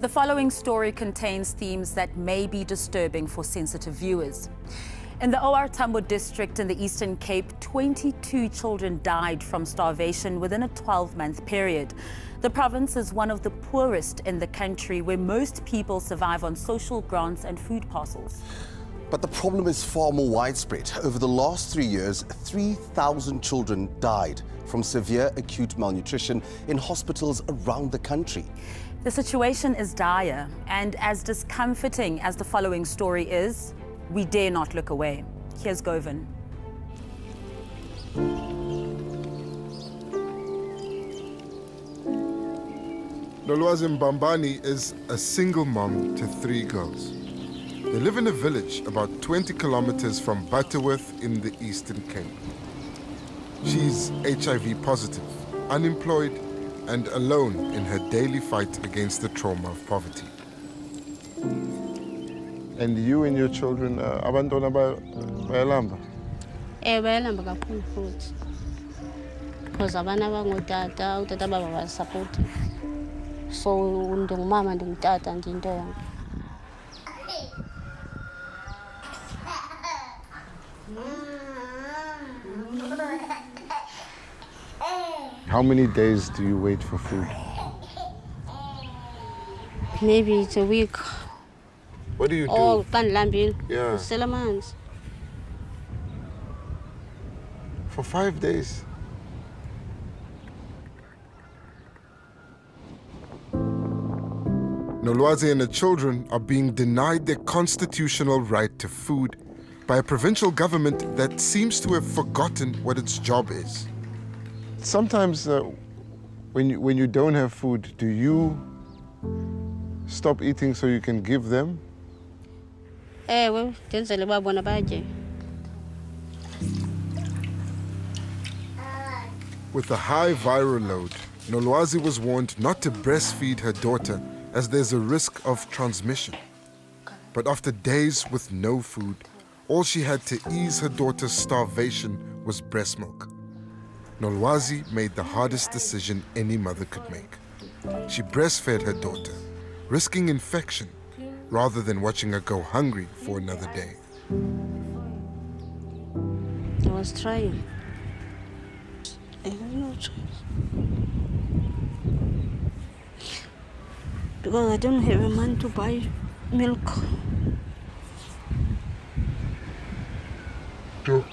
The following story contains themes that may be disturbing for sensitive viewers. In the 𝗀𝗏𝗃𝗵𝗶 district in the Eastern Cape, 22 children died from starvation within a 12-month period. The province is one of the poorest in the country, where most people survive on social grants and food parcels. But the problem is far more widespread. Over the last 3 years, 3,000 children died from severe acute malnutrition in hospitals around the country. The situation is dire, and as discomforting as the following story is, we dare not look away. Here's Govan. 𝗀𝗏𝗵𝗶𝗀𝗶 is a single mom to 3 girls. They live in a village about 20 kilometers from Butterworth in the Eastern Cape. She's HIV positive, unemployed, and alone in her daily fight against the trauma of poverty. And you and your children, abantwana bayalamba? Bayalamba kakhulu futhi. Because abana bangotata, utata baba basapoti. So ndingumama ndingutata ndinto yami. How many days do you wait for food? Maybe it's a week. What do you do? Oh, panlambin. Yeah. Selamans. For 5 days? 𝗀𝗏𝗃𝗵𝗶 and her children are being denied their constitutional right to food by a provincial government that seems to have forgotten what its job is. Sometimes when you don't have food, do you stop eating so you can give them? Well, ndenzele babona batye. With a high viral load, 𝗀𝗏𝗃𝗵𝗶 was warned not to breastfeed her daughter as there's a risk of transmission. But after days with no food, all she had to ease her daughter's starvation was breast milk. 𝗀𝗏𝗃𝗵𝗶 made the hardest decision any mother could make. She breastfed her daughter, risking infection, rather than watching her go hungry for another day. I was trying. I had no choice. Because I don't have a man to buy milk. Do.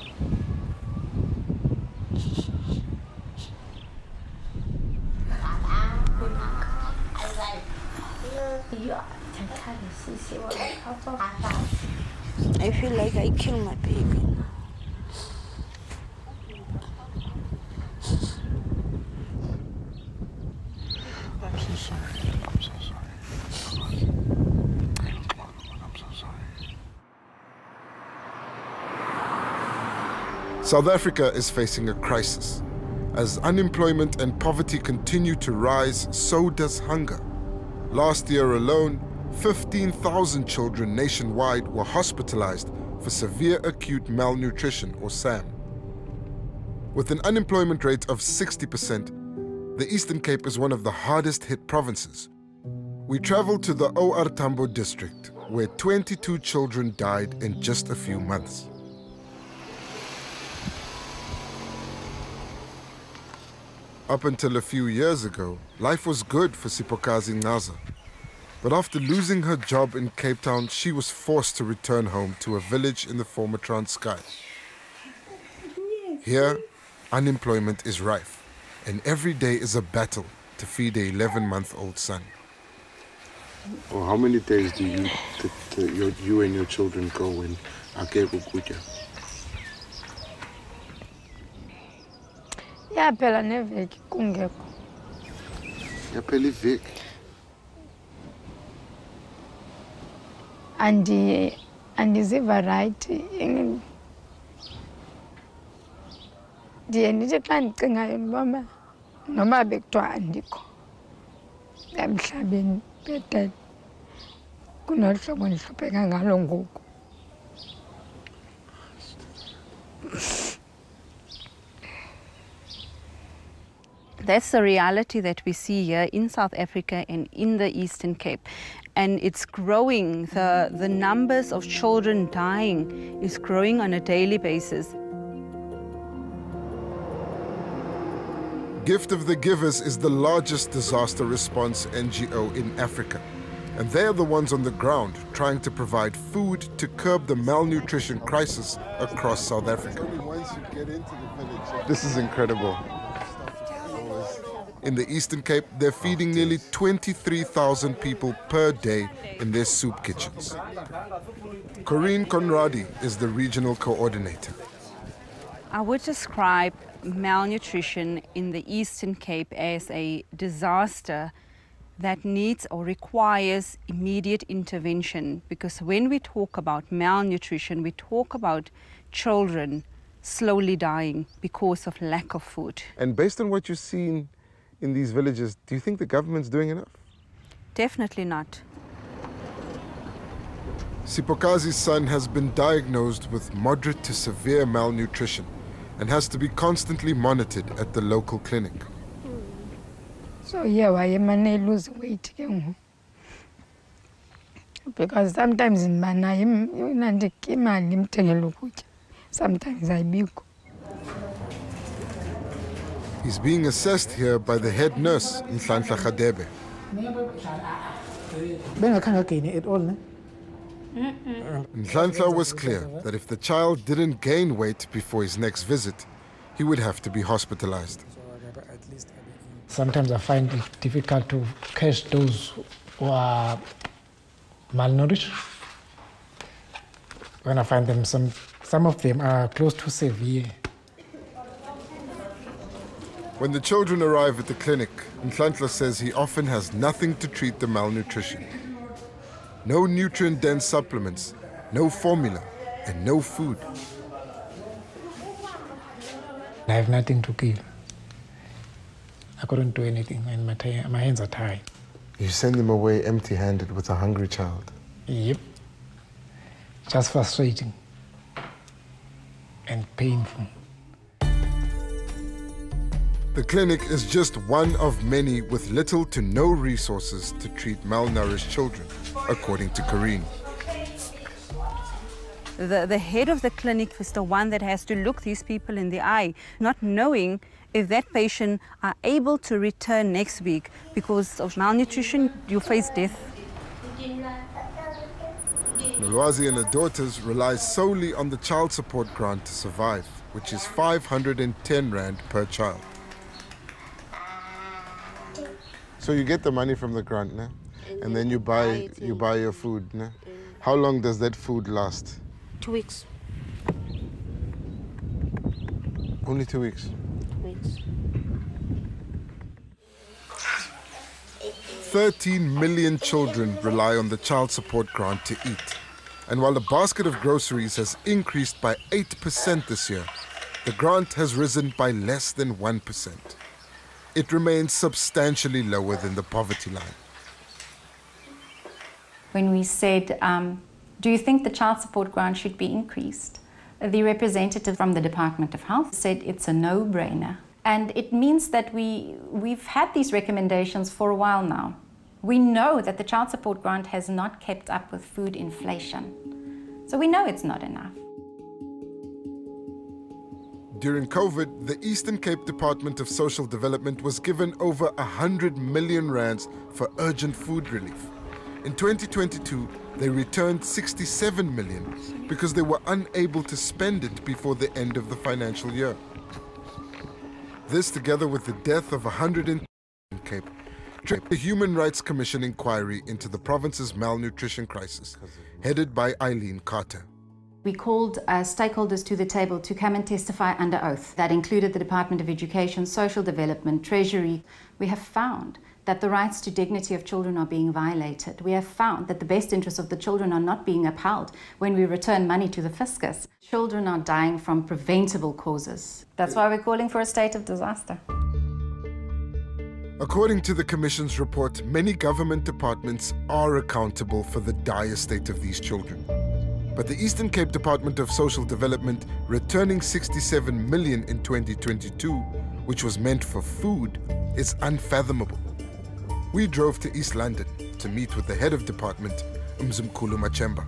I feel like I killed my baby. I'm so sorry. I'm so sorry. I'm so sorry. South Africa is facing a crisis. As unemployment and poverty continue to rise, so does hunger. Last year alone, 15,000 children nationwide were hospitalized for severe acute malnutrition, or SAM. With an unemployment rate of 60%, the Eastern Cape is one of the hardest hit provinces. We traveled to the 𝗀𝗏𝗃𝗵𝗶 district, where 22 children died in just a few months. Up until a few years ago, life was good for 𝗀𝗏𝗃𝗵𝗶. But after losing her job in Cape Town, she was forced to return home to a village in the former Transkei. Here, unemployment is rife, and every day is a battle to feed an 11-month-old son. Well, how many days do you and your children go in akekho ukutya? Yaphela neveki kungekho. Yaphela iveki. Andiziva right. Ndiye ndithi xa ndicingayo ndibona noma bekuthiwa andikho emhlabeni bhetele kunolu hlobo ndihlupheka ngalo ngoku. That's the reality that we see here in South Africa and in the Eastern Cape. And it's growing. The numbers of children dying is growing on a daily basis. Gift of the Givers is the largest disaster response NGO in Africa. And they're the ones on the ground trying to provide food to curb the malnutrition crisis across South Africa. This is incredible. In the Eastern Cape, they're feeding nearly 23,000 people per day in their soup kitchens. 𝗀𝗄𝗏 is the regional coordinator. I would describe malnutrition in the Eastern Cape as a disaster that needs or requires immediate intervention, because when we talk about malnutrition, we talk about children slowly dying because of lack of food. And based on what you've seen in these villages, do you think the government's doing enough? Definitely not. 𝗧𝗵𝗶𝘀 son has been diagnosed with moderate to severe malnutrition and has to be constantly monitored at the local clinic. So yeah, I lose weight because sometimes in sometimes I big. He's being assessed here by the head nurse, 𝗀𝗵𝗶𝗴𝗶𝗶. 𝗀𝗵𝗶 was clear that if the child didn't gain weight before his next visit, he would have to be hospitalized. Sometimes I find it difficult to catch those who are malnourished. When I find them, some of them are close to severe. When the children arrive at the clinic, 𝗀𝗵𝗶 says he often has nothing to treat the malnutrition. No nutrient-dense supplements, no formula, and no food. I have nothing to give. I couldn't do anything, and my hands are tied. You send them away empty-handed with a hungry child. Yep. Just frustrating and painful. The clinic is just one of many with little to no resources to treat malnourished children, according to 𝗀𝗏. The head of the clinic is the one that has to look these people in the eye, not knowing if that patient are able to return next week. Because of malnutrition, you face death. Nolwazi and her daughters rely solely on the child support grant to survive, which is 510 Rand per child. So you get the money from the grant, né? And then you buy your food, né? How long does that food last? 2 weeks. Only 2 weeks? 2 weeks. 13 million children rely on the child support grant to eat. And while the basket of groceries has increased by 8% this year, the grant has risen by less than 1%. It remains substantially lower than the poverty line. When we said, do you think the child support grant should be increased? The representative from the Department of Health said it's a no-brainer. And it means that we've had these recommendations for a while now. We know that the child support grant has not kept up with food inflation. So we know it's not enough. During COVID, the Eastern Cape Department of Social Development was given over 100 million rands for urgent food relief. In 2022, they returned 67 million because they were unable to spend it before the end of the financial year. This, together with the death of 100 in Cape, triggered the Human Rights Commission inquiry into the province's malnutrition crisis, headed by Eileen Carter. We called stakeholders to the table to come and testify under oath. That included the Department of Education, Social Development, Treasury. We have found that the rights to dignity of children are being violated. We have found that the best interests of the children are not being upheld when we return money to the fiscus. Children are dying from preventable causes. That's why we're calling for a state of disaster. According to the Commission's report, many government departments are accountable for the dire state of these children. But the Eastern Cape Department of Social Development returning 67 million in 2022, which was meant for food, is unfathomable. We drove to East London to meet with the head of department, 𝗀𝗵𝗶𝘀.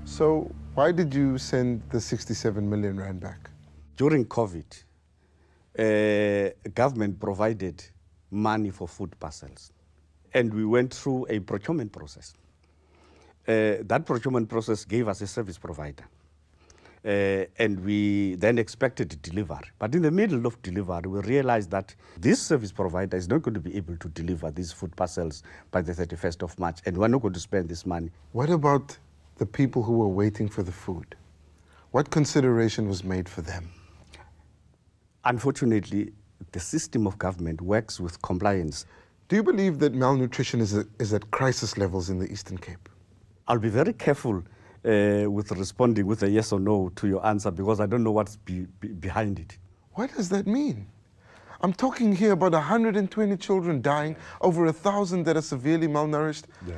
So why did you send the 67 million rand back? During COVID, government provided money for food parcels, and we went through a procurement process. That procurement process gave us a service provider, and we then expected delivery. But in the middle of delivery, we realized that this service provider is not going to be able to deliver these food parcels by the 31st of March, and we're not going to spend this money. What about the people who were waiting for the food? What consideration was made for them? Unfortunately, the system of government works with compliance. Do you believe that malnutrition is at crisis levels in the Eastern Cape? I'll be very careful with responding with a yes or no to your answer, because I don't know what's behind it. What does that mean? I'm talking here about 120 children dying, over 1,000 that are severely malnourished. Yeah.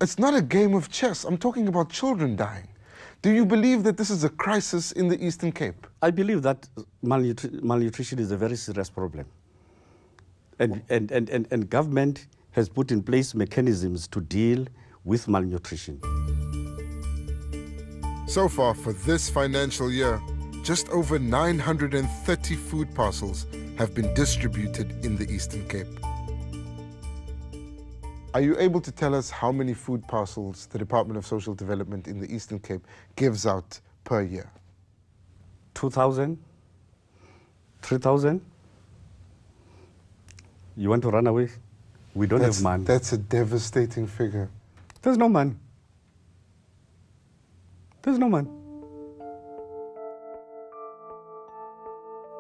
It's not a game of chess. I'm talking about children dying. Do you believe that this is a crisis in the Eastern Cape? I believe that malnutrition is a very serious problem. And government has put in place mechanisms to deal with malnutrition. So far for this financial year, just over 930 food parcels have been distributed in the Eastern Cape. Are you able to tell us how many food parcels the Department of Social Development in the Eastern Cape gives out per year? 2,000? 3,000? You want to run away? We don't have money. That's a devastating figure. There's no money. There's no money.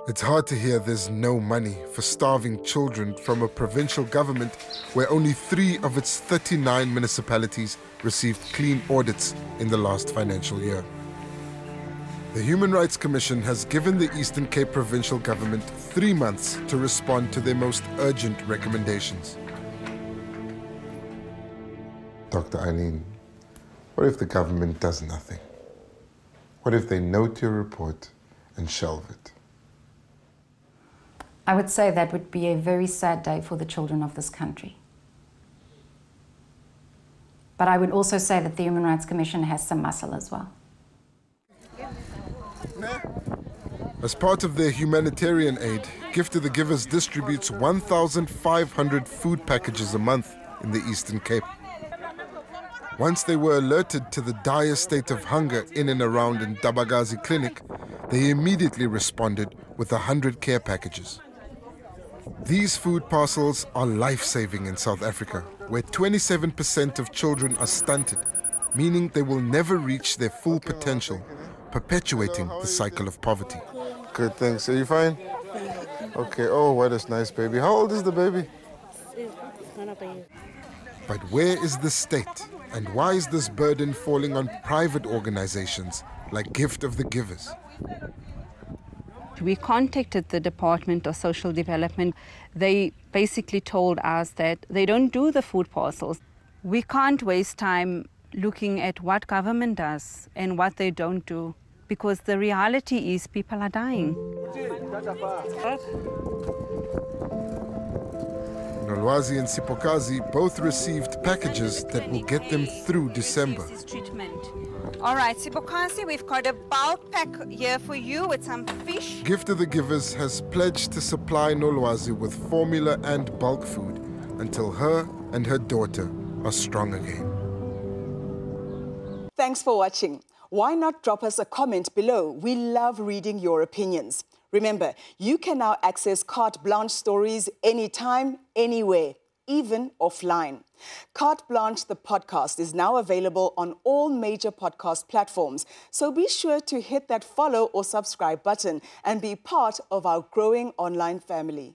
It's hard to hear there's no money for starving children from a provincial government where only 3 of its 39 municipalities received clean audits in the last financial year. The Human Rights Commission has given the Eastern Cape Provincial Government 3 months to respond to their most urgent recommendations. Dr. Eileen, what if the government does nothing? What if they note your report and shelve it? I would say that would be a very sad day for the children of this country. But I would also say that the Human Rights Commission has some muscle as well. As part of their humanitarian aid, Gift of the Givers distributes 1,500 food packages a month in the Eastern Cape. Once they were alerted to the dire state of hunger in and around 𝗀𝗶𝗃𝗃 clinic, they immediately responded with 100 care packages. These food parcels are life-saving in South Africa, where 27% of children are stunted, meaning they will never reach their full potential, perpetuating the cycle of poverty. Good, thanks. Are you fine? Okay, oh, what a nice baby. How old is the baby? But where is the state, and why is this burden falling on private organizations like Gift of the Givers? We contacted the Department of Social Development. They basically told us that they don't do the food parcels. We can't waste time looking at what government does and what they don't do, because the reality is people are dying. 𝗀𝗁𝗲𝗃𝗃 and 𝗀𝗁𝗃𝗃𝗃 both received packages that will get them through December. All right, 𝗀𝗁𝗃𝗃, we've got a bulk pack here for you with some fish. Gift of the Givers has pledged to supply 𝗀𝗁𝗲𝗃 with formula and bulk food until her and her daughter are strong again. Thanks for watching. Why not drop us a comment below? We love reading your opinions. Remember, you can now access Carte Blanche stories anytime, anywhere, even offline. Carte Blanche, the podcast, is now available on all major podcast platforms. So be sure to hit that follow or subscribe button and be part of our growing online family.